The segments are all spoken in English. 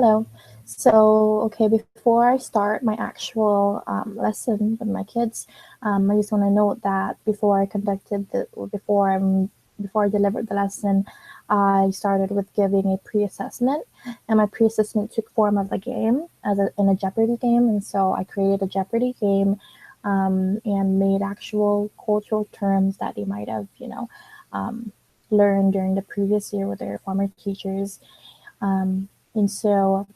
Hello. So, okay, before I start my actual lesson with my kids, I just want to note that before I delivered the lesson, I started with giving a pre-assessment, and my pre-assessment took form of a game, in a Jeopardy game, and so I created a Jeopardy game, and made actual cultural terms that they might have, um, learned during the previous year with their former teachers. And so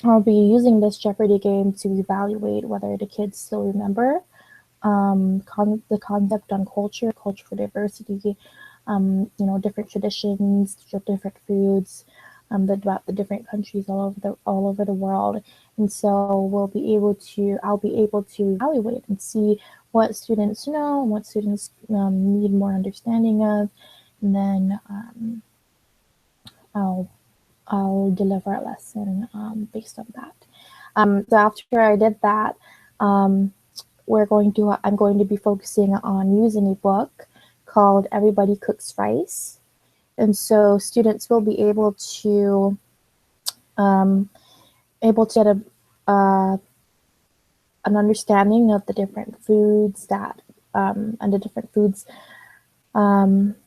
I'll be using this Jeopardy game to evaluate whether the kids still remember the concept on culture, cultural diversity, different traditions, different foods, about the different countries all over the world. And so I'll be able to evaluate and see what students know and what students need more understanding of, and then I'll I'll deliver a lesson based on that. So after I did that, um, I'm going to be focusing on using a book called Everybody Cooks Rice, and so students will be um, able to get an understanding of the different foods and the different foods um,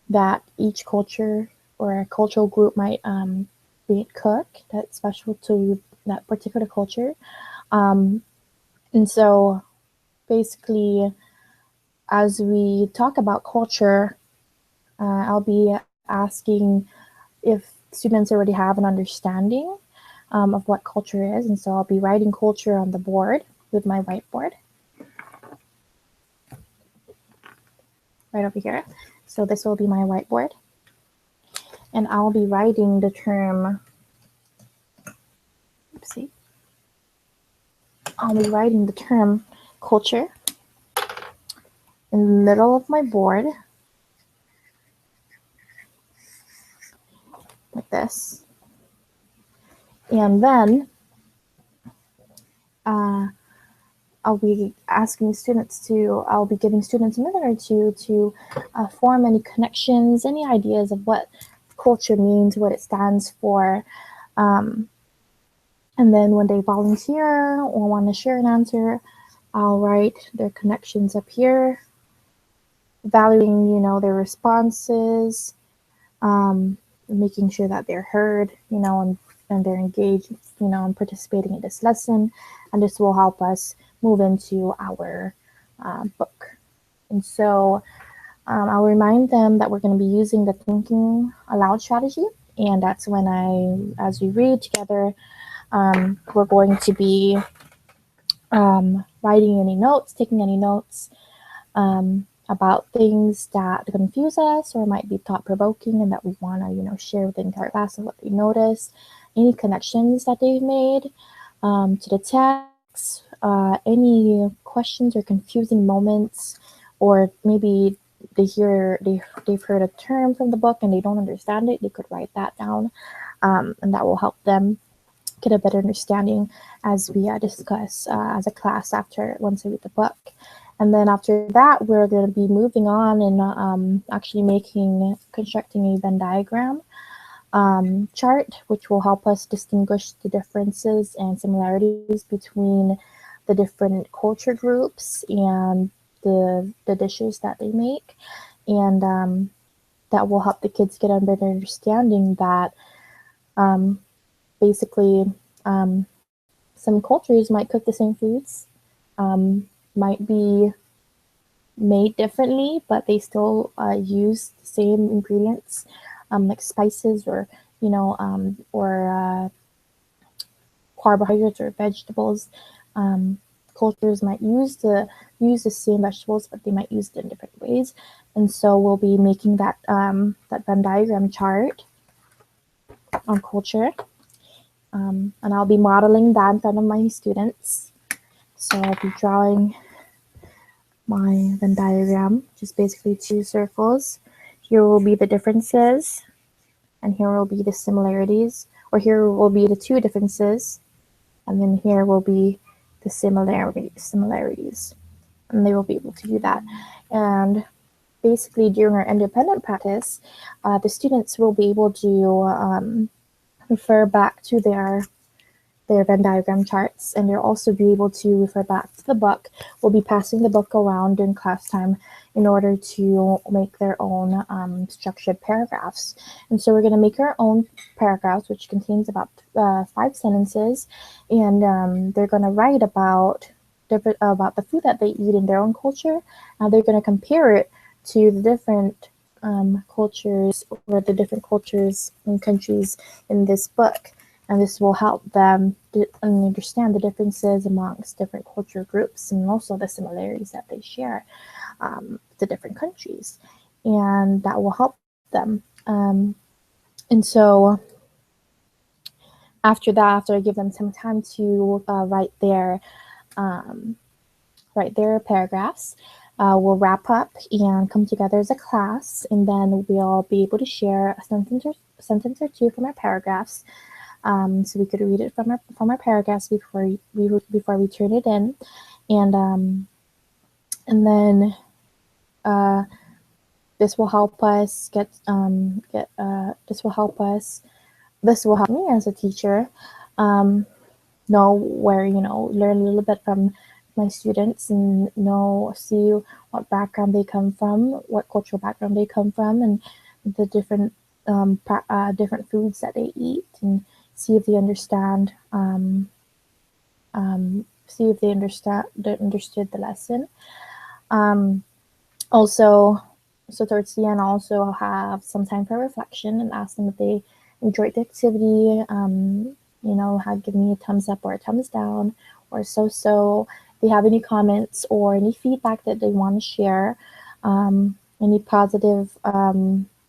that each culture or a cultural group might cook that's special to that particular culture. Um, and so basically, as we talk about culture, I'll be asking if students already have an understanding of what culture is. And so I'll be writing culture on the board with my whiteboard right over here. So this will be my whiteboard. And I'll be writing the term, oopsie, I'll be writing the term culture in the middle of my board, like this. And then uh, I'll be giving students a minute or two to form any connections, any ideas of what culture means, what it stands for. Um, and then when they volunteer or want to share an answer, I'll write their connections up here, valuing, their responses, um, making sure that they're heard, and they're engaged, and participating in this lesson. And this will help us move into our book. And so I'll remind them that we're going to be using the thinking aloud strategy. And that's as we read together, we're going to be writing any notes, taking any notes, about things that confuse us or might be thought provoking and that we want to, share with the entire class of what they noticed, any connections that they've made to the text, any questions or confusing moments, or maybe they've heard a term from the book and they don't understand it. They could write that down, and that will help them get a better understanding as we discuss as a class once I read the book. And then after that, we're going to be moving on and actually constructing a Venn diagram chart, which will help us distinguish the differences and similarities between the different culture groups and the dishes that they make. And that will help the kids get a better understanding that um, basically some cultures might cook the same foods, might be made differently, but they still use the same ingredients, like spices or carbohydrates or vegetables. Um, Cultures might use the same vegetables, but they might use it in different ways. And so we'll be making that Venn diagram chart on culture, and I'll be modeling that in front of my students. So I'll be drawing my Venn diagram, just basically two circles. Here will be the differences, and here will be the similarities, or here will be the two differences, and then here will be the similarities. And they will be able to do that. And basically during our independent practice, the students will be able to refer back to their Venn diagram charts, and they'll also be able to refer back to the book. We'll be passing the book around during class time in order to make their own structured paragraphs. And so we're going to make our own paragraphs, which contains about 5 sentences, and they're going to write about the food that they eat in their own culture. They're going to compare it to the different cultures, or the different cultures and countries in this book. And this will help them understand the differences amongst different culture groups, and also the similarities that they share to different countries. And that will help them. And so after that, after I give them some time to write their paragraphs, we'll wrap up and come together as a class, and then we'll be able to share a sentence or two from our paragraphs. So we could read it from our paragraphs before we turn it in, and then this will help us this will help me as a teacher know where, learn a little bit from my students, and see what background they come from, what cultural background they come from, and the different different foods that they eat, and see if they understood the lesson. Also, so towards the end, I'll have some time for reflection and ask them if they enjoyed the activity. Have given me a thumbs up or a thumbs down, or so. If they have any comments or any feedback that they want to share, any positive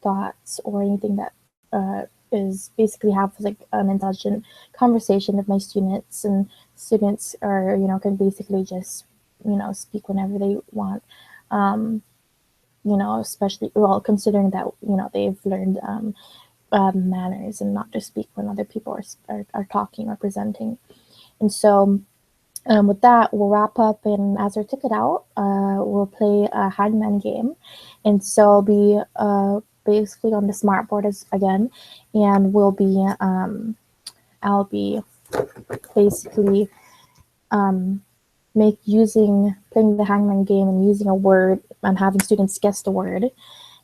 thoughts, or anything that is basically have like an intelligent conversation with my students, and students are can basically just speak whenever they want, especially considering that they've learned manners and not just speak when other people are talking or presenting. And so with that, we'll wrap up, and as our ticket out, we'll play a hangman game. And so I'll be basically on the smartboard again, and I'll be basically playing the hangman game and using a word and having students guess the word.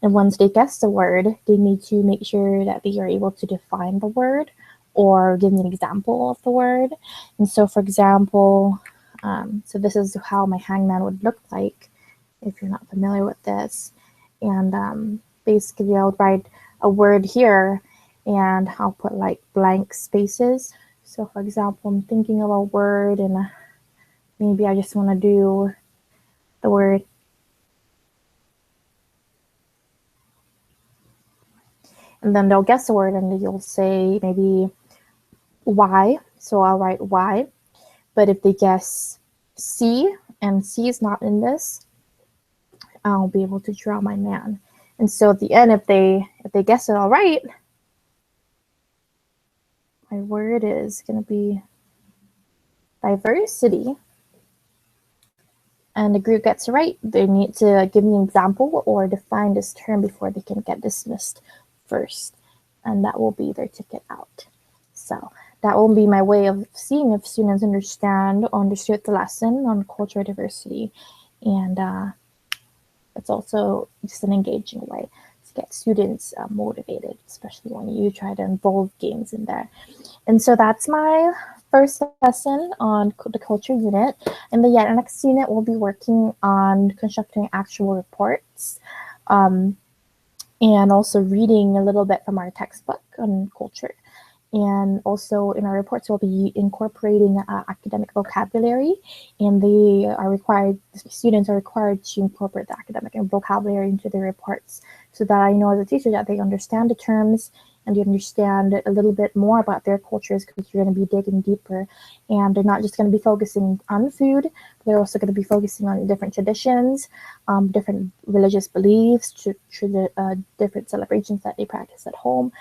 And once they guess the word, they need to make sure that they are able to define the word or give me an example of the word. And so, for example, so this is how my hangman would look like if you're not familiar with this. And basically, I'll write a word here, and I'll put like blank spaces. So, for example, I'm thinking of a word, and maybe I just want to do the word. And then they'll guess the word, and you'll say maybe Y. So I'll write Y. But if they guess C, and C is not in this, I'll be able to draw my man. And so at the end, if they guess it all right, my word is going to be diversity. And the group gets it right. They need to give me an example or define this term before they can get dismissed first. And that will be their ticket out. So that will be my way of seeing if students understood the lesson on cultural diversity. And it's also just an engaging way to get students motivated, especially when you try to involve games in there. And so that's my first lesson on the culture unit. And the next unit, we'll be working on constructing actual reports, and also reading a little bit from our textbook on culture. And also in our reports, we'll be incorporating academic vocabulary, and students are required to incorporate the academic and vocabulary into their reports, so that I know as a teacher that they understand the terms and they understand a little bit more about their cultures, because you're going to be digging deeper, and they're not just going to be focusing on food, but they're also going to be focusing on different traditions, different religious beliefs, different celebrations that they practice at home,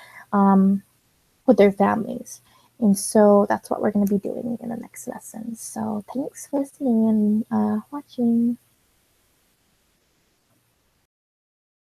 with their families. And so that's what we're going to be doing in the next lesson. So thanks for listening and watching.